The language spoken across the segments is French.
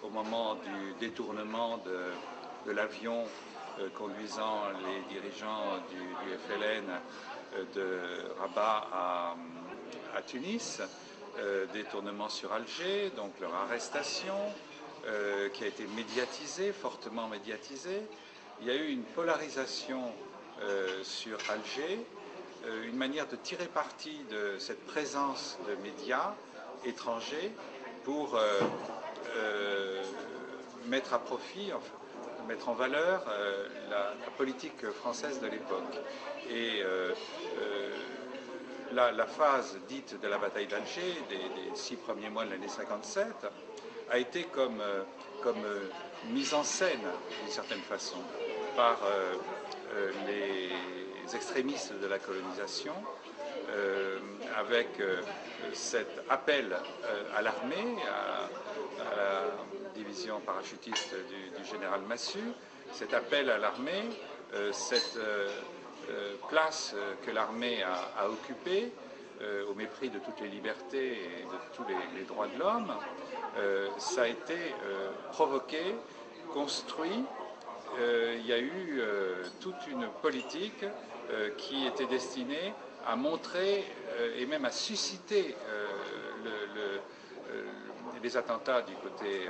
au moment du détournement de l'avion conduisant les dirigeants du FLN de Rabat à Tunis, détournement sur Alger, donc leur arrestation qui a été médiatisée, fortement médiatisée. Il y a eu une polarisation sur Alger, une manière de tirer parti de cette présence de médias étrangers pour mettre à profit, enfin, mettre en valeur la politique française de l'époque. Et la phase dite de la bataille d'Alger, des 6 premiers mois de l'année 57, a été comme mise en scène, d'une certaine façon, par les extrémistes de la colonisation, avec cet appel à l'armée, à la division parachutiste du général Massu, cet appel à l'armée, cette place que l'armée a occupée, au mépris de toutes les libertés et de tous les droits de l'homme, ça a été provoqué, construit. Il y a eu toute une politique qui était destinée à montrer et même à susciter les attentats du côté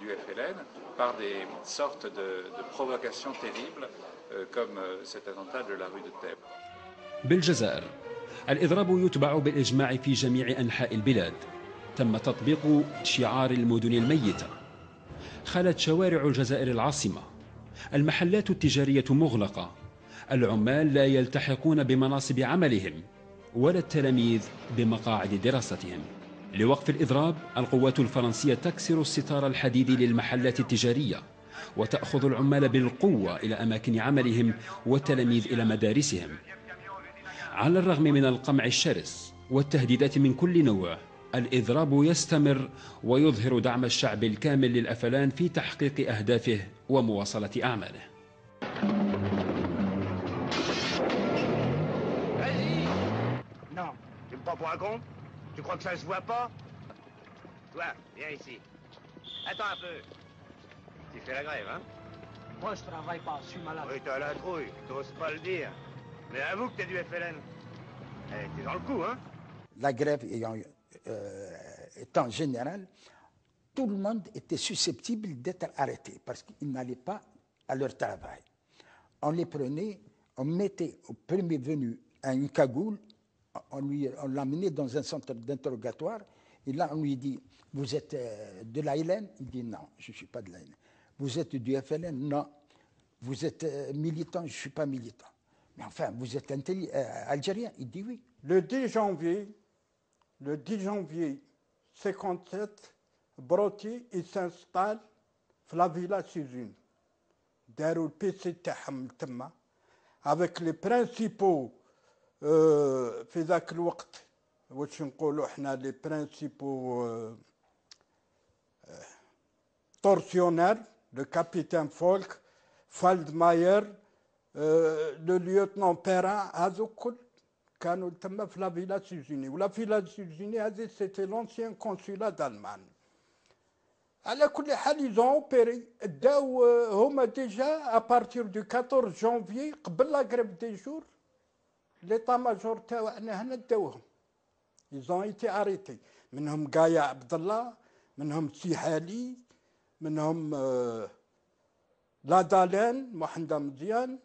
du FLN par des sortes de provocations terribles comme cet attentat de la rue de Thèbes. بالجزائر الإضراب يتبع بالإجماع في جميع أنحاء البلاد. تم تطبيق شعار المدن الميتة. خلت شوارع الجزائر العاصمة، المحلات التجارية مغلقة، العمال لا يلتحقون بمناصب عملهم ولا التلاميذ بمقاعد دراستهم. لوقف الإضراب القوات الفرنسية تكسر الستار الحديدي للمحلات التجارية وتأخذ العمال بالقوة إلى أماكن عملهم والتلاميذ إلى مدارسهم. على الرغم من القمع الشرس والتهديدات من كل نوع، الإضراب يستمر ويظهر دعم الشعب الكامل للأفلان في تحقيق أهدافه ومواصلة أعماله. Non, tu me prends pour un con? Tu crois que ça se voit pas? Toi, viens ici. Attends un peu. Tu fais la grève, hein? Moi, je travaille pas, je suis malade. Oui, t'as la trouille, t'oses pas le dire. Mais avoue que t'es du FLN. Eh, t'es dans le coup, hein? La grève étant générale, tout le monde était susceptible d'être arrêté parce qu'ils n'allaient pas à leur travail. On les prenait, on mettait au premier venu à une cagoule, on l'amenait dans un centre d'interrogatoire, et là on lui dit « Vous êtes de l'ALN ?» Il dit « Non, je ne suis pas de l'ALN. » « Vous êtes du FLN ?» « Non. » « Vous êtes militant ?» « Je ne suis pas militant. » « Mais enfin, vous êtes algérien ?» Il dit « Oui. » Le 10 janvier 57, Brotti, il s'installe dans la villa Suzune. داروا البيسي تاعهم تما avec les principaux في ذاك الوقت واش نقولوا احنا les principaux tortionnaires, le capitaine Folk, Faldmayer, le lieutenant Perrin, هذو كل كانوا تما في لا فيلا سوزيني. ولا فيلا سوزيني هذه سيتي لونسيان كونسولا d'Allemagne. على كل حال ils ont opéré. داو هما ديجا à partir du 14 janvier قبل لا غريف دي جور ليطا ماجور تاعنا هنا داوهم. ils ont été arrêtés. منهم قايا عبد الله، منهم سيحالي، منهم لادالين محمد مزيان،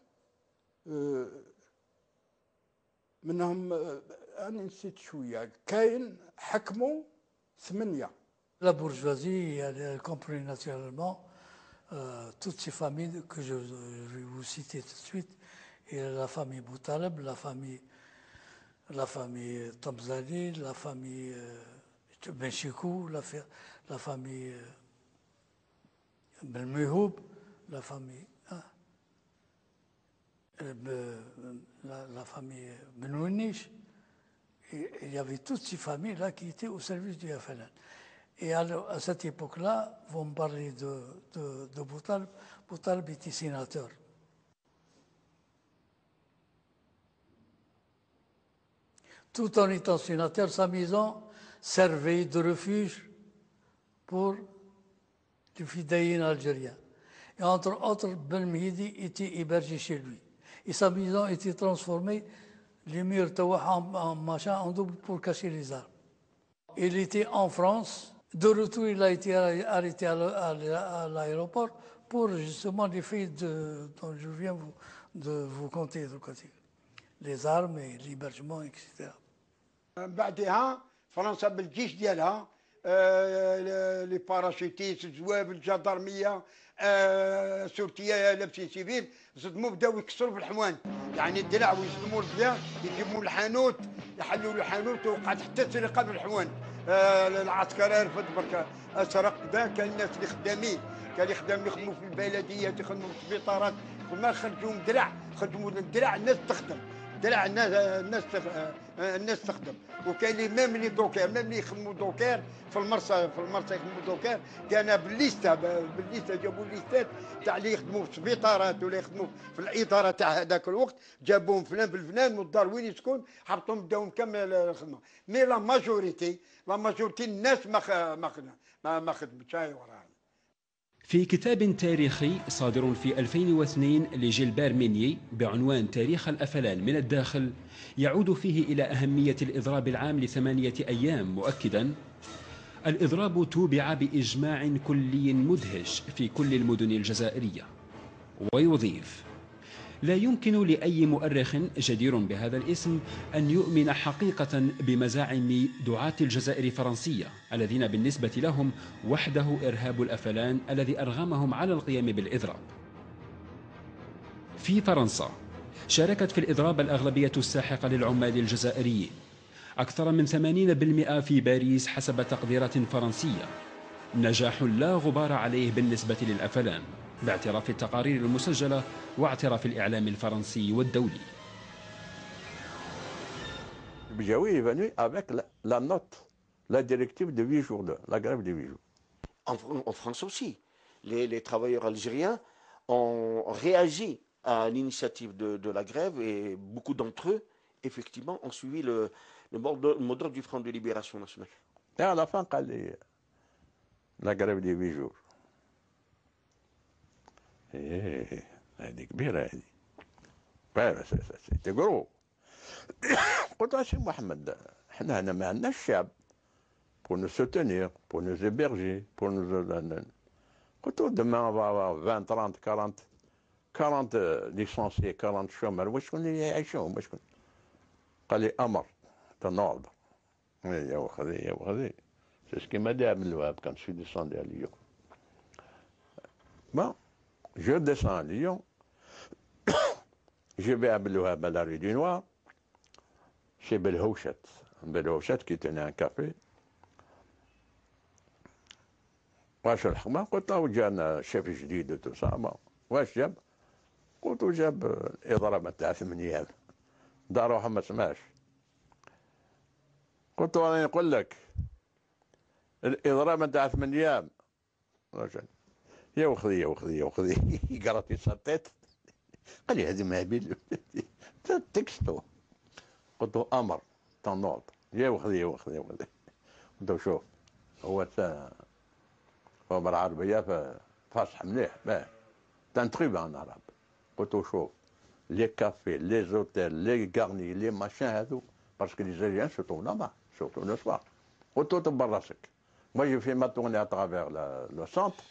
منهم أنا نسيت شوية، كاين حكموا 8. La bourgeoisie, elle a compris naturellement toutes ces familles que je vais vous citer tout de suite. Il y a la famille Boutaleb, la famille Tamzali, la famille Benchikou, la famille Belmehoub, la famille Benouniche. Il y avait toutes ces familles-là qui étaient au service du FLN. Et à cette époque-là, vous me parlez de Boutaleb. Boutaleb était sénateur. Tout en étant sénateur, sa maison servait de refuge pour les fidèles algériens. Et entre autres, Ben Mehdi était hébergé chez lui. Et sa maison était transformée, les murs en machin, en double pour cacher les armes. Il était en France. De retour, il a été arrêté à l'aéroport pour justement les faits dont je viens de vous conter. Les armes et l'hébergement, etc. بعدها فرنسا بالجيش ديالها لي باراشوتيست الجواب الجدرميه شرطيه لابسين سيفيل صدموا بداو يكسروا في الحوان يعني الدرع ويصدموا البدا يجيبوا الحانوت يحلوا الحانوت وقعت حتى السرقه في الحوان العسكر رفض برك سرق كذا كان الناس اللي خدامين كان يخدموا في البلديات يخدموا في السبيطارات ما خرجوا درع خدموا الدرع الناس تخدم درع الناس تخدم وكاين اللي ميم لي دوكير ميم اللي يخدموا دوكير في المرسى يخدموا دوكير كان بالليسته جابوا الليستات تاع اللي يخدموا في السبيطارات ولا يخدموا في الاداره تاع هذاك الوقت جابوهم فلان بالفلان والدار وين يسكن حبطهم بداو نكمل الخدمه مي لا ماجوريتي الناس ما خدمتش هاي وراها. في كتاب تاريخي صادر في 2002 لجيلبير مينيي بعنوان تاريخ الأفلان من الداخل يعود فيه إلى أهمية الإضراب العام ل8 أيام مؤكدا الإضراب توبع بإجماع كلي مدهش في كل المدن الجزائرية. ويضيف لا يمكن لأي مؤرخ جدير بهذا الاسم أن يؤمن حقيقة بمزاعم دعاة الجزائر الفرنسية الذين بالنسبة لهم وحده إرهاب الأفلان الذي أرغمهم على القيام بالإضراب. في فرنسا شاركت في الإضراب الأغلبية الساحقة للعمال الجزائريين أكثر من 80% في باريس حسب تقديرات فرنسية، نجاح لا غبار عليه بالنسبة للأفلان باعتراف التقارير المسجلة واعتراف الإعلام الفرنسي والدولي. Bijawi est venu avec la note, la directive de 8 jours, la grève de 8 jours. En France aussi, les travailleurs algériens ont réagi à l'initiative de la grève et beaucoup d'entre eux, effectivement, ont suivi le mot d'ordre du Front de Libération Nationale. Et à la fin, la grève de 8 jours. هذه كبيرة هذه سيتي كرو قلت له سي محمد احنا هنا ما عندناش الشعب pour nous soutenir pour nous héberger pour nous قلت له demain on va avoir 20 30 40 licenciés 40 chômeurs واش اللي يعيشوهم واش قال لي امر تنوض يا وخذي c'est ce qu'il m'a dit à Abdelwahab quand je suis descendu à Lyon. Bon, je descends à Lyon, je vais à Abdelwahab à la rue du Noir, chez Belhouchet qui tenait un café. واش الحكمة قلت له جانا شيف جديد وتو سا واش جاب؟ قلت له جاب إضراب تاع 8 أيام داروها ما سمعش. قلت له أنا نقول لك الإضراب تاع 8 أيام يا وخذي قرأت في سطيت قال لي هذه ما بين تكستو. قلت له أمر تنوض يا وخذي قلت له شوف هو بالعربية فاصح مليح باه تنتخيب ان عرب. قلت له شوف لي كافي لي زوتيل لي كارني لي ماشين هذو باسكو لي زاليان سورتو لا سورتو لو سوار. قلت له تبر راسك. Moi, j'ai fait ma tournée à travers le centre,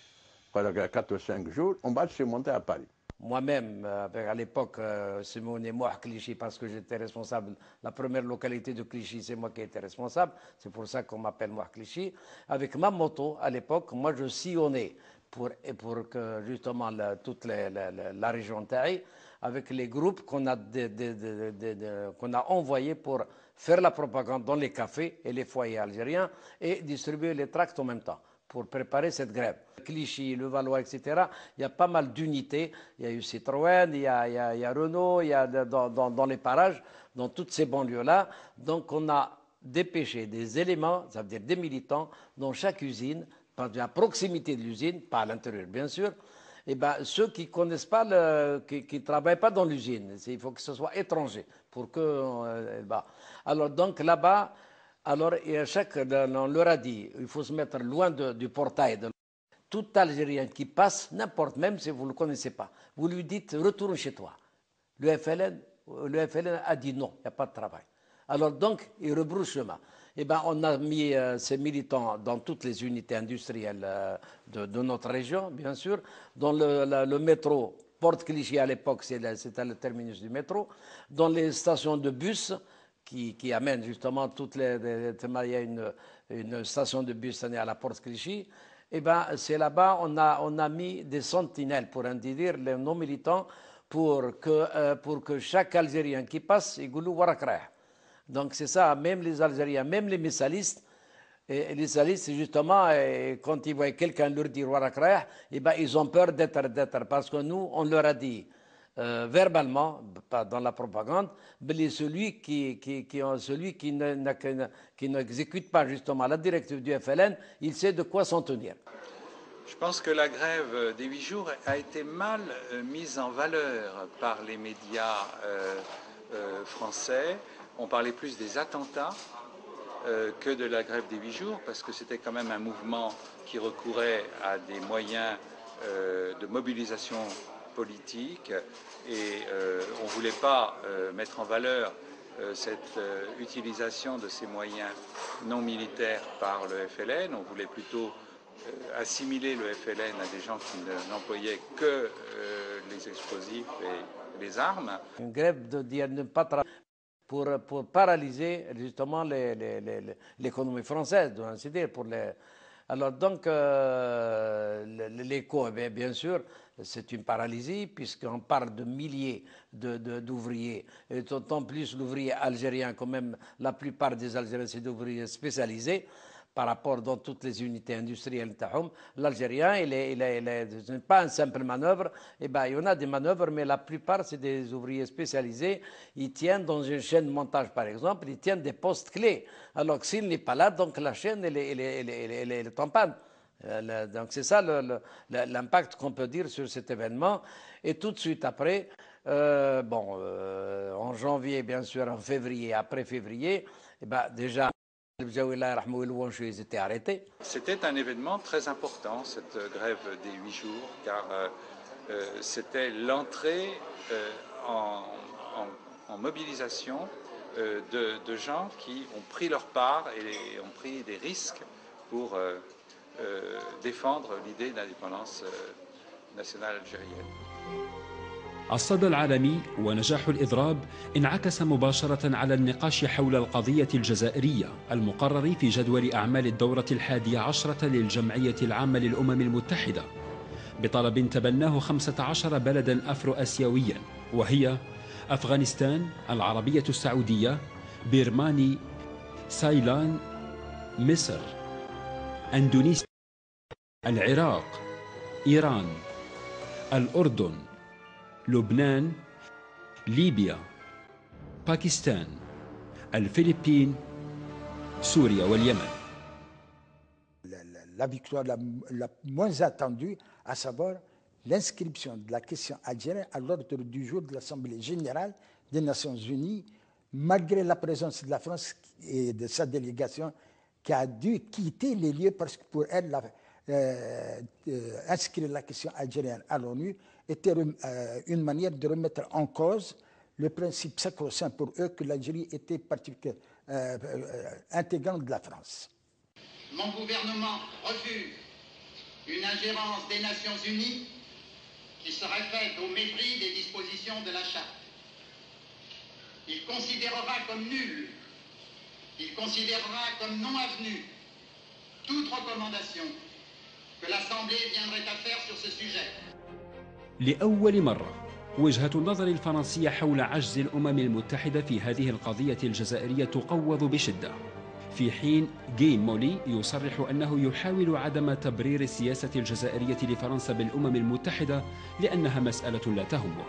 pendant 4 ou 5 jours. On va se monter à Paris. Moi-même, à l'époque, Simone et moi, Clichy, parce que j'étais responsable, la première localité de Clichy, c'est moi qui étais responsable, c'est pour ça qu'on m'appelle moi Clichy. Avec ma moto, à l'époque, moi je sillonnais pour que justement toute la région Taï, avec les groupes qu'on a envoyés pour faire la propagande dans les cafés et les foyers algériens et distribuer les tracts en même temps pour préparer cette grève. Clichy, Le Valois, etc., il y a pas mal d'unités. Il y a eu Citroën, il y a Renault, il y a dans les parages, dans toutes ces banlieues-là. Donc on a dépêché des éléments, ça veut dire des militants, dans chaque usine, à proximité de l'usine, pas à l'intérieur bien sûr. Et ben, ceux qui connaissent pas, qui ne travaillent pas dans l'usine, il faut que ce soit étranger pour que. Alors donc là-bas, alors on leur a dit, il faut se mettre loin du portail. tout Algérien qui passe, n'importe, même si vous ne le connaissez pas, vous lui dites retourne chez toi. Le FLN a dit non, il n'y a pas de travail. Alors donc, il rebrousse chemin. Eh ben, on a mis ces militants dans toutes les unités industrielles de notre région, bien sûr. Dans le métro, Porte Clichy à l'époque, c'était le terminus du métro. Dans les stations de bus qui amènent justement toutes les... Il y a une station de bus à la Porte Clichy. Eh ben, c'est là-bas on a mis des sentinelles, pour ainsi dire, les non-militants, pour que chaque Algérien qui passe, il goulou warakreh. Donc c'est ça, même les Algériens, même les missalistes, et les salistes, justement, quand ils voient quelqu'un leur dire warakreh, eh ben, ils ont peur d'être, parce que nous, on leur a dit verbalement, pas dans la propagande, mais celui qui n'exécute pas justement la directive du FLN, il sait de quoi s'en tenir. Je pense que la grève des 8 jours a été mal mise en valeur par les médias français. On parlait plus des attentats que de la grève des 8 jours, parce que c'était quand même un mouvement qui recourait à des moyens de mobilisation politique et on ne voulait pas mettre en valeur cette utilisation de ces moyens non militaires par le FLN. On voulait plutôt assimiler le FLN à des gens qui n'employaient que les explosifs et les armes. Une grève de dire ne pas travailler pour paralyser justement l'économie française, doit ainsi dire. Alors donc, l'écho, bien sûr, c'est une paralysie, puisqu'on parle de milliers d'ouvriers, et d'autant plus l'ouvrier algérien, quand même, la plupart des Algériens, c'est d'ouvriers spécialisés, par rapport dans toutes les unités industrielles. L'Algérien, ce n'est pas une simple manœuvre. Eh ben, il y en a des manœuvres, mais la plupart, c'est des ouvriers spécialisés. Ils tiennent dans une chaîne de montage, par exemple, ils tiennent des postes clés. Alors que s'il n'est pas là, donc la chaîne, elle est en panne. Donc c'est ça l'impact qu'on peut dire sur cet événement. Et tout de suite après, en janvier, bien sûr, en février, après février, eh ben, déjà, ils étaient arrêtés. C'était un événement très important, cette grève des 8 jours, car c'était l'entrée en mobilisation de gens qui ont pris leur part et ont pris des risques pour défendre l'idée d'indépendance nationale algérienne. الصدى العالمي ونجاح الإضراب انعكس مباشرة على النقاش حول القضية الجزائرية المقرر في جدول أعمال الدورة 11 للجمعية العامة للأمم المتحدة بطلب تبناه 15 بلدا أفرو آسيويا، وهي أفغانستان، العربية السعودية، بيرماني، سايلان، مصر، أندونيسيا، العراق، إيران، الأردن، لبنان، ليبيا، باكستان، الفلبين، سوريا واليمن. La victoire la moins attendue, à savoir l'inscription de la question algérienne à l'ordre du jour de l'Assemblée générale des Nations unies, malgré la présence de la France et de sa délégation qui a dû quitter les lieux parce que pour elle, inscrire la question algérienne à l'ONU était une manière de remettre en cause le principe sacro-saint pour eux que l'Algérie était intégrante de la France. Mon gouvernement refuse une ingérence des Nations Unies qui serait faite au mépris des dispositions de la Charte. Il considérera comme nulle, il considérera comme non avenue toute recommandation que l'Assemblée viendrait à faire sur ce sujet. لأول مرة وجهة النظر الفرنسية حول عجز الأمم المتحدة في هذه القضية الجزائرية تقوض بشدة، في حين جيم مولي يصرح أنه يحاول عدم تبرير السياسة الجزائرية لفرنسا بالأمم المتحدة لأنها مسألة لا تهمه.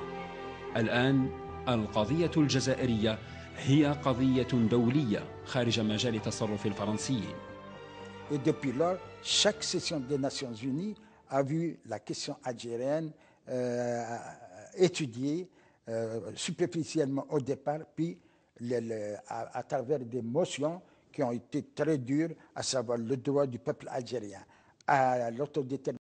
الآن القضية الجزائرية هي قضية دولية خارج مجال تصرف الفرنسيين. Et depuis lors, chaque session des Nations Unies a vu la question algérienne étudiée superficiellement au départ, puis à travers des motions qui ont été très dures, à savoir le droit du peuple algérien à l'autodétermination.